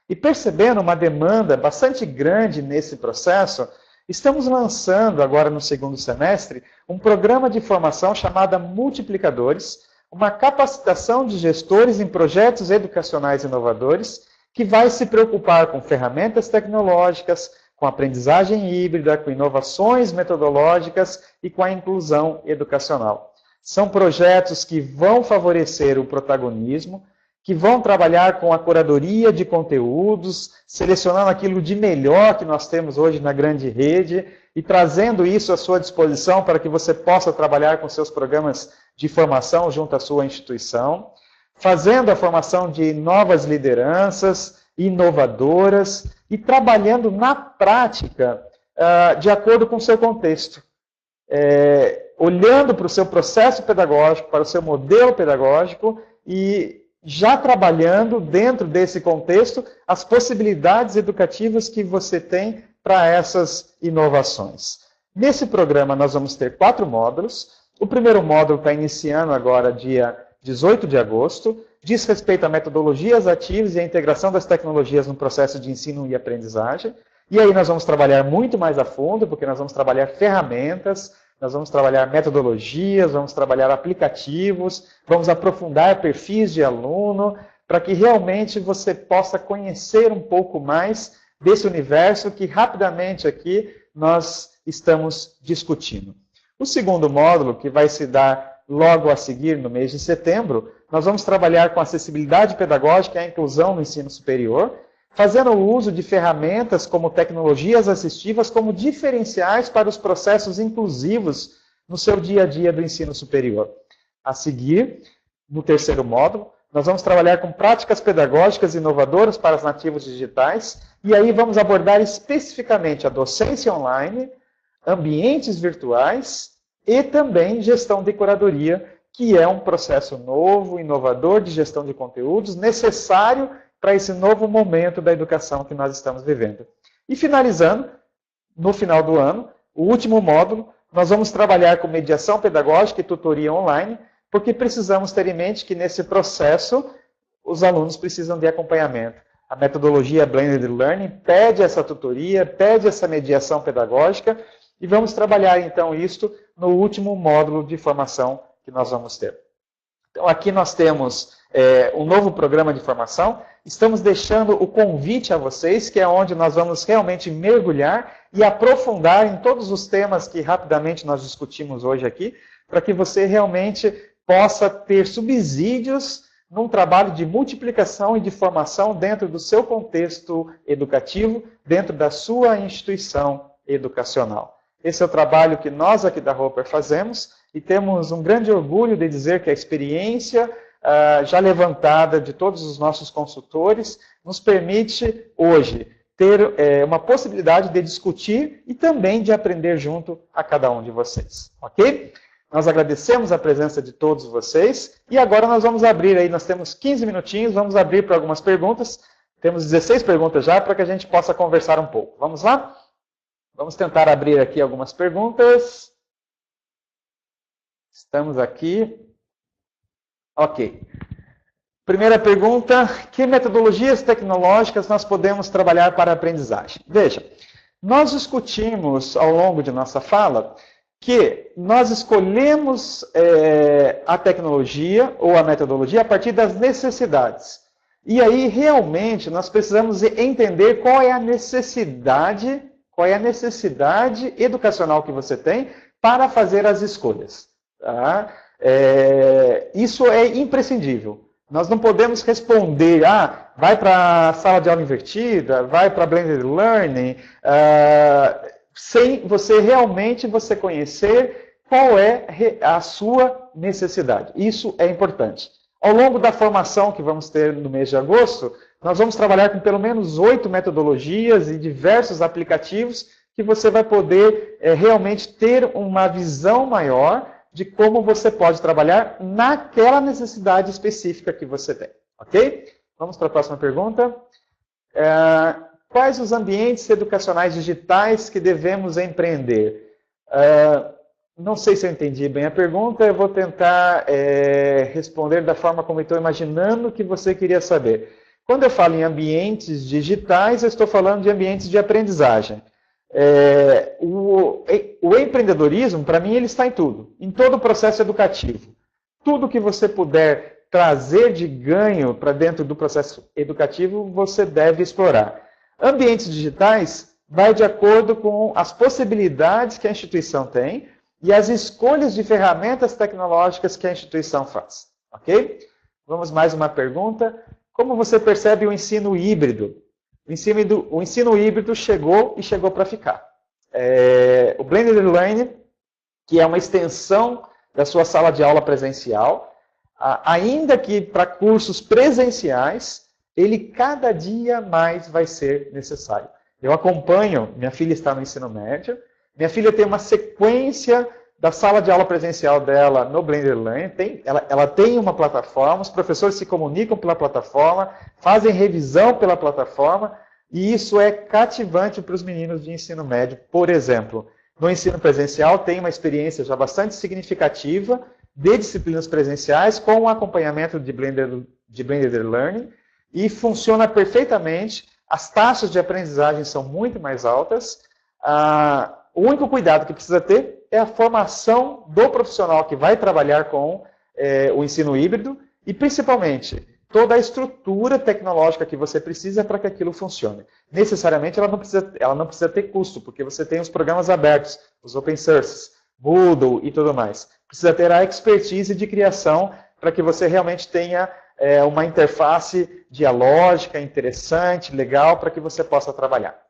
e percebendo uma demanda bastante grande nesse processo, estamos lançando agora no segundo semestre um programa de formação chamado Multiplicadores, uma capacitação de gestores em projetos educacionais inovadores que vai se preocupar com ferramentas tecnológicas, com aprendizagem híbrida, com inovações metodológicas e com a inclusão educacional. São projetos que vão favorecer o protagonismo, que vão trabalhar com a curadoria de conteúdos, selecionando aquilo de melhor que nós temos hoje na grande rede e trazendo isso à sua disposição para que você possa trabalhar com seus programas de formação junto à sua instituição, fazendo a formação de novas lideranças inovadoras e trabalhando na prática de acordo com o seu contexto. Olhando para o seu processo pedagógico, para o seu modelo pedagógico e já trabalhando dentro desse contexto as possibilidades educativas que você tem para essas inovações. Nesse programa nós vamos ter 4 módulos. O primeiro módulo está iniciando agora dia 18 de agosto, diz respeito a metodologias ativas e a integração das tecnologias no processo de ensino e aprendizagem. E aí nós vamos trabalhar muito mais a fundo, porque nós vamos trabalhar ferramentas, nós vamos trabalhar metodologias, vamos trabalhar aplicativos, vamos aprofundar perfis de aluno, para que realmente você possa conhecer um pouco mais desse universo que rapidamente aqui nós estamos discutindo. O segundo módulo, que vai se dar logo a seguir, no mês de setembro, nós vamos trabalhar com acessibilidade pedagógica e a inclusão no ensino superior, fazendo o uso de ferramentas como tecnologias assistivas como diferenciais para os processos inclusivos no seu dia a dia do ensino superior. A seguir, no terceiro módulo, nós vamos trabalhar com práticas pedagógicas inovadoras para os nativos digitais, e aí vamos abordar especificamente a docência online, ambientes virtuais e também gestão de curadoria, que é um processo novo, inovador de gestão de conteúdos, necessário para esse novo momento da educação que nós estamos vivendo. E finalizando, no final do ano, o último módulo, nós vamos trabalhar com mediação pedagógica e tutoria online, porque precisamos ter em mente que nesse processo os alunos precisam de acompanhamento. A metodologia Blended Learning pede essa tutoria, pede essa mediação pedagógica, e vamos trabalhar então isto no último módulo de formação que nós vamos ter. Então aqui nós temos um novo programa de formação, estamos deixando o convite a vocês, que é onde nós vamos realmente mergulhar e aprofundar em todos os temas que rapidamente nós discutimos hoje aqui, para que você realmente possa ter subsídios num trabalho de multiplicação e de formação dentro do seu contexto educativo, dentro da sua instituição educacional. Esse é o trabalho que nós aqui da Roper fazemos e temos um grande orgulho de dizer que a experiência já levantada de todos os nossos consultores nos permite hoje ter uma possibilidade de discutir e também de aprender junto a cada um de vocês. Ok? Nós agradecemos a presença de todos vocês e agora nós vamos abrir aí, nós temos 15 minutinhos, vamos abrir para algumas perguntas. Temos 16 perguntas já para que a gente possa conversar um pouco. Vamos lá? Vamos tentar abrir aqui algumas perguntas. Estamos aqui. Ok. Primeira pergunta, que metodologias tecnológicas nós podemos trabalhar para a aprendizagem? Veja, nós discutimos ao longo de nossa fala que nós escolhemos a tecnologia ou a metodologia a partir das necessidades. E aí, realmente, nós precisamos entender qual é a necessidade educacional que você tem para fazer as escolhas. Tá? Isso é imprescindível. Nós não podemos responder, vai para a sala de aula invertida, vai para Blended Learning, sem você conhecer qual é a sua necessidade. Isso é importante. Ao longo da formação que vamos ter no mês de agosto, nós vamos trabalhar com pelo menos 8 metodologias e diversos aplicativos que você vai poder realmente ter uma visão maior de como você pode trabalhar naquela necessidade específica que você tem. Ok? Vamos para a próxima pergunta. Quais os ambientes educacionais digitais que devemos empreender? Não sei se eu entendi bem a pergunta, eu vou tentar responder da forma como eu estou imaginando que você queria saber. Quando eu falo em ambientes digitais, eu estou falando de ambientes de aprendizagem. O empreendedorismo, para mim, ele está em tudo, em todo o processo educativo. Tudo que você puder trazer de ganho para dentro do processo educativo, você deve explorar. Ambientes digitais vai de acordo com as possibilidades que a instituição tem e as escolhas de ferramentas tecnológicas que a instituição faz. Ok? Vamos mais uma pergunta. Como você percebe o ensino híbrido? O ensino híbrido chegou e chegou para ficar. O Blended Learning, que é uma extensão da sua sala de aula presencial, ainda que para cursos presenciais, ele cada dia mais vai ser necessário. Eu acompanho, minha filha está no ensino médio, minha filha tem uma sequência da sala de aula presencial dela no Blended Learning, ela tem uma plataforma, os professores se comunicam pela plataforma, fazem revisão pela plataforma, e isso é cativante para os meninos de ensino médio. Por exemplo, no ensino presencial tem uma experiência já bastante significativa de disciplinas presenciais com o acompanhamento de Blended Learning, e funciona perfeitamente, as taxas de aprendizagem são muito mais altas. O único cuidado que precisa ter é a formação do profissional que vai trabalhar com o ensino híbrido e, principalmente, toda a estrutura tecnológica que você precisa para que aquilo funcione. Necessariamente, ela não precisa ter custo, porque você tem os programas abertos, os open sources, Moodle e tudo mais. Precisa ter a expertise de criação para que você realmente tenha uma interface dialógica, interessante, legal, para que você possa trabalhar.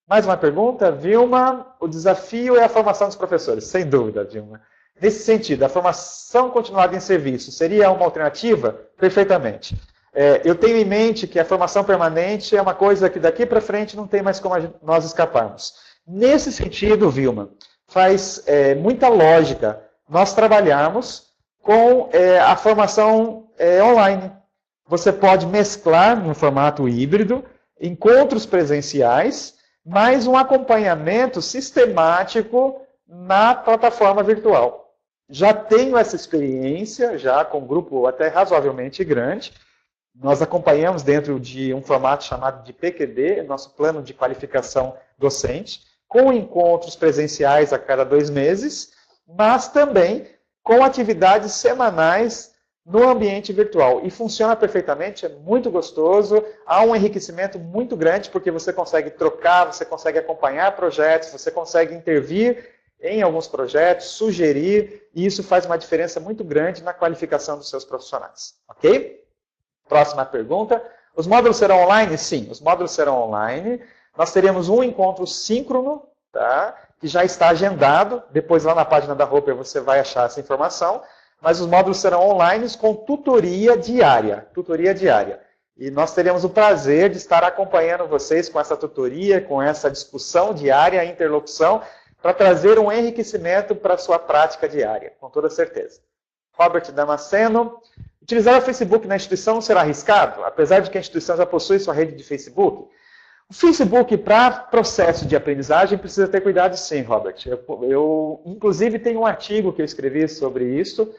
Mais uma pergunta, Vilma. O desafio é a formação dos professores. Sem dúvida, Vilma. Nesse sentido, a formação continuada em serviço seria uma alternativa? Perfeitamente. Eu tenho em mente que a formação permanente é uma coisa que daqui para frente não tem mais como nós escaparmos. Nesse sentido, Vilma, faz muita lógica nós trabalharmos com a formação online. Você pode mesclar no formato híbrido, encontros presenciais, mais um acompanhamento sistemático na plataforma virtual. Já tenho essa experiência, já com um grupo até razoavelmente grande. Nós acompanhamos dentro de um formato chamado de PQD, nosso plano de qualificação docente, com encontros presenciais a cada 2 meses, mas também com atividades semanais no ambiente virtual. E funciona perfeitamente, é muito gostoso, há um enriquecimento muito grande, porque você consegue trocar, você consegue acompanhar projetos, você consegue intervir em alguns projetos, sugerir, e isso faz uma diferença muito grande na qualificação dos seus profissionais. Ok? Próxima pergunta. Os módulos serão online? Sim, os módulos serão online. Nós teremos um encontro síncrono, tá? Que já está agendado. Depois lá na página da Hopper você vai achar essa informação. Mas os módulos serão online com tutoria diária. Tutoria diária. E nós teremos o prazer de estar acompanhando vocês com essa tutoria, com essa discussão diária, interlocução, para trazer um enriquecimento para a sua prática diária, com toda certeza. Robert Damasceno. Utilizar o Facebook na instituição não será arriscado? Apesar de que a instituição já possui sua rede de Facebook? O Facebook, para processo de aprendizagem, precisa ter cuidado sim, Robert. Eu inclusive, tenho um artigo que eu escrevi sobre isso.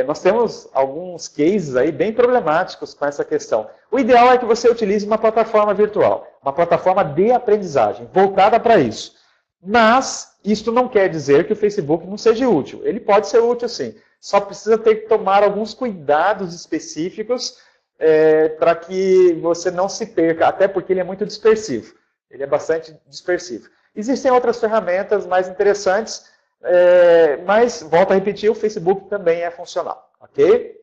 Nós temos alguns cases aí bem problemáticos com essa questão. O ideal é que você utilize uma plataforma virtual, uma plataforma de aprendizagem, voltada para isso. Mas, isto não quer dizer que o Facebook não seja útil. Ele pode ser útil sim. Só precisa ter que tomar alguns cuidados específicos para que você não se perca, até porque ele é muito dispersivo. Ele é bastante dispersivo. Existem outras ferramentas mais interessantes, mas, volto a repetir, o Facebook também é funcional. Ok?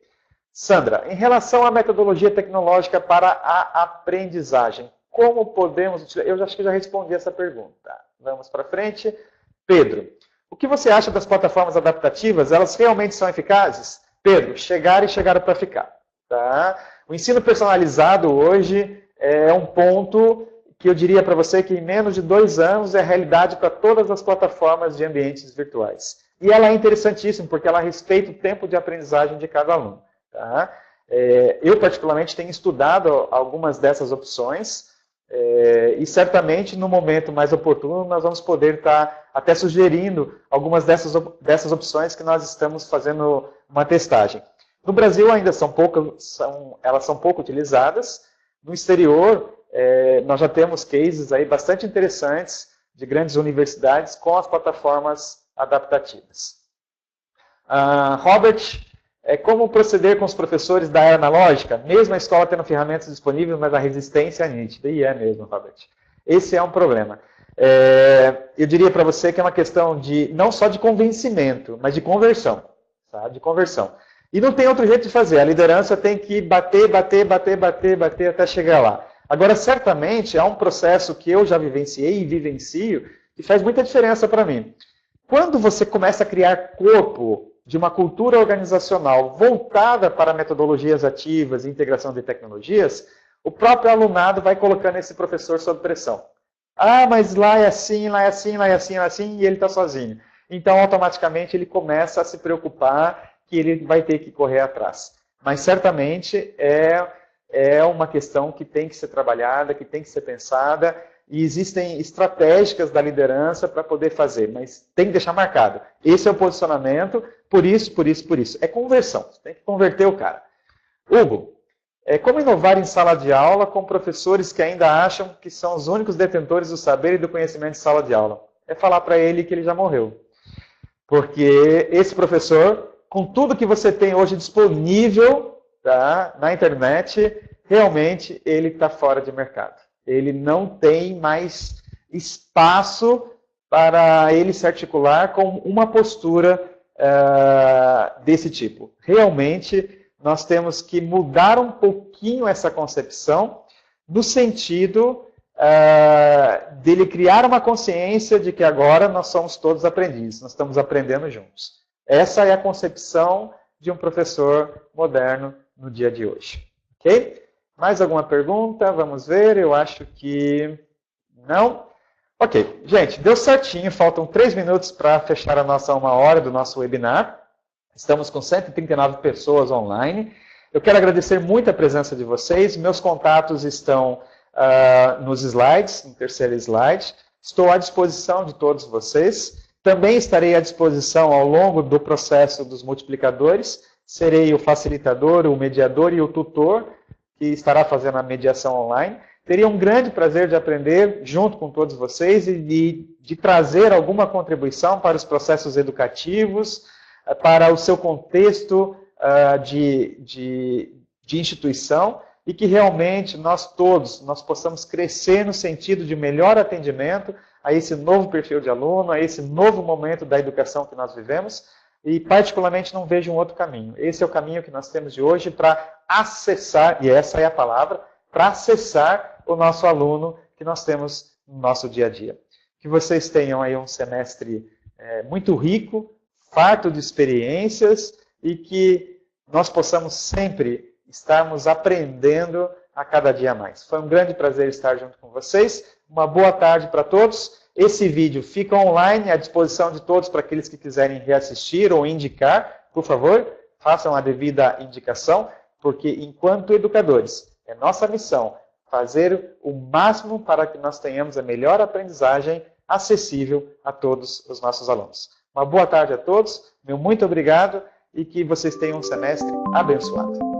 Sandra, em relação à metodologia tecnológica para a aprendizagem, como podemos utilizar? Eu acho que já respondi essa pergunta. Vamos para frente. Pedro, o que você acha das plataformas adaptativas? Elas realmente são eficazes? Pedro, chegaram e chegaram para ficar. Tá? O ensino personalizado hoje é um ponto que eu diria para você que em menos de 2 anos é realidade para todas as plataformas de ambientes virtuais. E ela é interessantíssima porque ela respeita o tempo de aprendizagem de cada aluno. Tá? Eu, particularmente, tenho estudado algumas dessas opções e certamente no momento mais oportuno nós vamos poder estar até sugerindo algumas dessas opções que nós estamos fazendo uma testagem. No Brasil ainda elas são pouco utilizadas. No exterior, nós já temos cases aí bastante interessantes de grandes universidades com as plataformas adaptativas. Robert, como proceder com os professores da era analógica? Mesmo a escola tendo ferramentas disponíveis, mas a resistência é nítida. E é mesmo, Robert. Esse é um problema. Eu diria para você que é uma questão não só de convencimento, mas de conversão. Tá? De conversão. E não tem outro jeito de fazer. A liderança tem que bater até chegar lá. Agora, certamente, há um processo que eu já vivenciei e vivencio que faz muita diferença para mim. Quando você começa a criar corpo de uma cultura organizacional voltada para metodologias ativas e integração de tecnologias, o próprio alunado vai colocando esse professor sob pressão. Ah, mas lá é assim, lá é assim, lá é assim, lá é assim, e ele está sozinho. Então, automaticamente, ele começa a se preocupar que ele vai ter que correr atrás. Mas, certamente, é uma questão que tem que ser trabalhada, que tem que ser pensada, e existem estratégicas da liderança para poder fazer, mas tem que deixar marcado. Esse é o posicionamento, por isso. É conversão, você tem que converter o cara. Hugo, como inovar em sala de aula com professores que ainda acham que são os únicos detentores do saber e do conhecimento de sala de aula? É falar para ele que ele já morreu. Porque esse professor, com tudo que você tem hoje disponível, tá, na internet, realmente ele está fora de mercado. Ele não tem mais espaço para ele se articular com uma postura desse tipo. Realmente, nós temos que mudar um pouquinho essa concepção, no sentido dele criar uma consciência de que agora nós somos todos aprendizes, nós estamos aprendendo juntos. Essa é a concepção de um professor moderno no dia de hoje. Ok? Mais alguma pergunta? Vamos ver. Eu acho que não. Ok. Gente, deu certinho. Faltam 3 minutos para fechar a nossa 1 hora do nosso webinar. Estamos com 139 pessoas online. Eu quero agradecer muito a presença de vocês. Meus contatos estão nos slides, no terceiro slide. Estou à disposição de todos vocês. Também estarei à disposição ao longo do processo dos multiplicadores. Serei o facilitador, o mediador e o tutor que estará fazendo a mediação online. Teria um grande prazer de aprender junto com todos vocês e de trazer alguma contribuição para os processos educativos, para o seu contexto de instituição e que realmente nós possamos crescer no sentido de melhor atendimento a esse novo perfil de aluno, a esse novo momento da educação que nós vivemos. E, particularmente, não vejo um outro caminho. Esse é o caminho que nós temos de hoje para acessar, e essa é a palavra, para acessar o nosso aluno que nós temos no nosso dia a dia. Que vocês tenham aí um semestre muito rico, farto de experiências, e que nós possamos sempre estarmos aprendendo a cada dia mais. Foi um grande prazer estar junto com vocês. Uma boa tarde para todos. Esse vídeo fica online à disposição de todos para aqueles que quiserem reassistir ou indicar. Por favor, façam a devida indicação, porque enquanto educadores, é nossa missão fazer o máximo para que nós tenhamos a melhor aprendizagem acessível a todos os nossos alunos. Uma boa tarde a todos, meu muito obrigado e que vocês tenham um semestre abençoado.